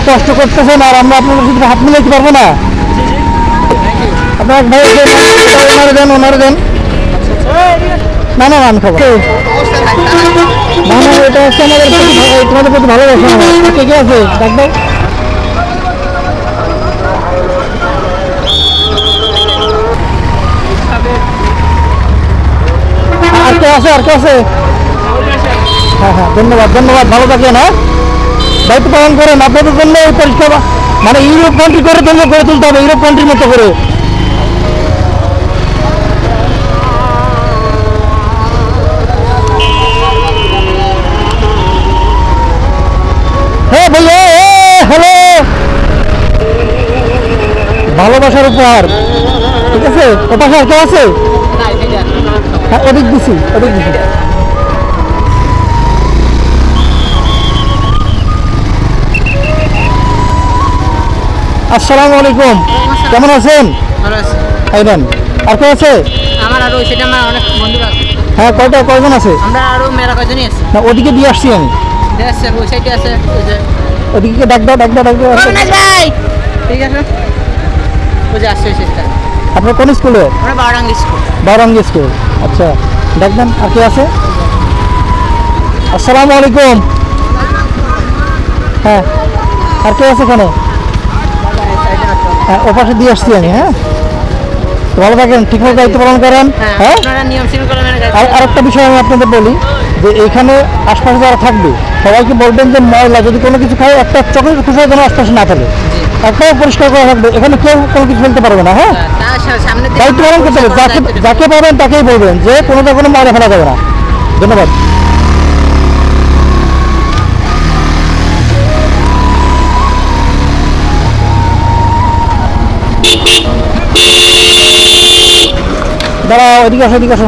কষ্ট করতেছেন আর আমরা আপনাদের সাথে হাত মিলাইতে পারবো না। আপনার ভাই ওনারে দেন। না না আমি খাবো না না, এটা হচ্ছে আমাদের তোমাদের প্রতি ভালোবাসা। কে কে আছে ডাক্তার? আর কে আছে? আর কে আছে? হ্যাঁ হ্যাঁ, ধন্যবাদ ধন্যবাদ, ভালো থাকেন। হ্যাঁ, দায়িত্ব পালন করেন। আপনাদের জন্য পরিষ্কার মানে ইউরোপ কান্ট্রি করে তুলতে হবে, ইউরোপ কান্ট্রির মতো করে। হ্যাঁ ভাইয়া, হ্যালো, ভালোবাসার উপহার। ঠিক আছে, ওপাশে আর কেউ আছে? হ্যাঁ, ওদিক দিছি। আসসালামু আলাইকুম, কেমন আছেন? এই নেন। আর কেউ আছে? হ্যাঁ, কয়জন আছে? না, ওদিকে দিয়ে আসছি আমি। ওদিকে ডাক দাও। আপনার কোন স্কুলে? বারাঙ্গি স্কুল। আচ্ছা, ডাক দেন। আর কে আছে? আসসালামু আলাইকুম। হ্যাঁ, আর কে আছে এখানে? হ্যাঁ, ও পাশে দিয়ে আসছি আমি। হ্যাঁ, ভালো থাকেন, ঠিকমতো দায়িত্ব পালন করেন। হ্যাঁ, আর একটা বিষয় আমি আপনাদের বলি যে এইখানে আশপাশে যারা থাকবে সবাইকে বলবেন যে ময়লা যদি কোনো কিছু খায়, একটা চকলেট খোসা যেন আশপাশে না ফেলে, একটাও পরিষ্কার করা থাকবে। এখানে কেউ কোনো কিছু ফেলতে পারবে না। হ্যাঁ, দায়িত্ব পালন করতে হবে। যাকে পাবেন তাকেই বলবেন যে কোনো ময়লা ফেলা যাবে না। ধন্যবাদ। দাঁড়াও, এদিকে আসো।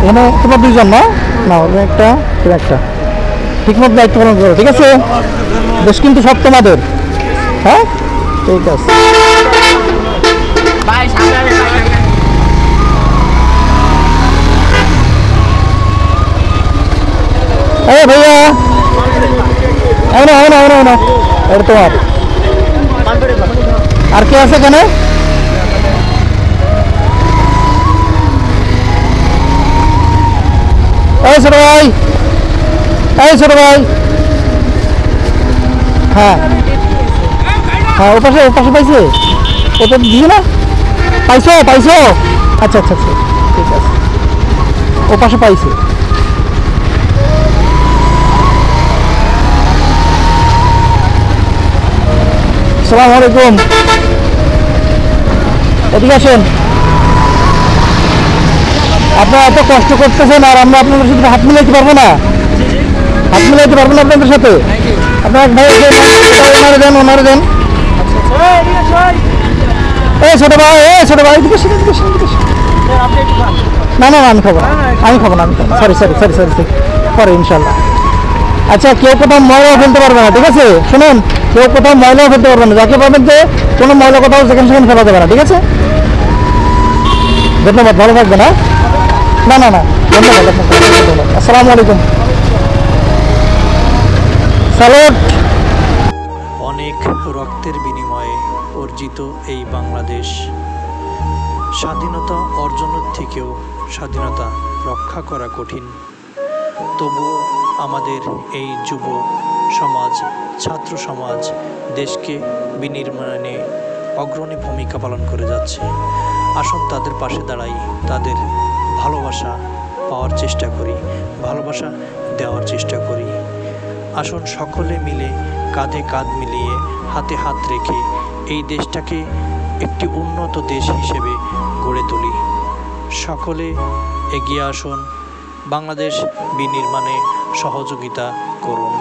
এখানে তোমার দুইজন না? একটা ঠিকমতো দায়িত্ব পালন করো, ঠিক আছে? দেশ কিন্তু সব তোমাদের। হ্যাঁ, ঠিক আছে। ভাইয়া, এটা তোমার। আর কে আছে এখানে? ছোট ভাই। হ্যাঁ, ও পাশে পাইছে। ও তো দিছে না? পাইছো? আচ্ছা, ঠিক আছে, ও পাশে পাইছে। আসসালামু আলাইকুম, এদিকে আসেন। আপনারা এত কষ্ট করতেছেন আর আমরা আপনাদের সাথে হাত মিলাইতে পারবো না আপনাদের সাথে। আপনার ভাই ওনারে দেন। ছোট ভাই না আমি খাবো না। সরি পরে ইনশাল্লাহ। আচ্ছা, কেউ কোথাও ময়লাও ফেলতে পারবে না, ঠিক আছে? শুনুন, কেউ কোথাও ময়লাও ফেলতে পারবে না। যাকে পাবেন যে কোনো ময়লা কোথাও যেখানে সেখানে ফেলা যাবে না, ঠিক আছে? ধন্যবাদ, ভালো থাকবেন। হ্যাঁ, না ধন্যবাদ। আসসালামু আলাইকুম, স্যালুট। অনেক রক্তের বিনিময়ে অর্জিত এই বাংলাদেশ স্বাধীনতা অর্জনের থেকেও স্বাধীনতা রক্ষা করা কঠিন। তবুও আমাদের এই যুব সমাজ, ছাত্র সমাজ দেশকে বিনির্মাণে অগ্রণী ভূমিকা পালন করে যাচ্ছে। আসুন তাদের পাশে দাঁড়াই, তাদের ভালোবাসা পাওয়ার চেষ্টা করি, ভালোবাসা দেওয়ার চেষ্টা করি। আসুন সকলে মিলে কাঁধে কাঁধ মিলিয়ে হাতে হাত রেখে এই দেশটাকে একটি উন্নত দেশ হিসেবে গড়ে তুলি। সকলে এগিয়ে আসুন, বাংলাদেশ বিনির্মাণে সহযোগিতা করুন।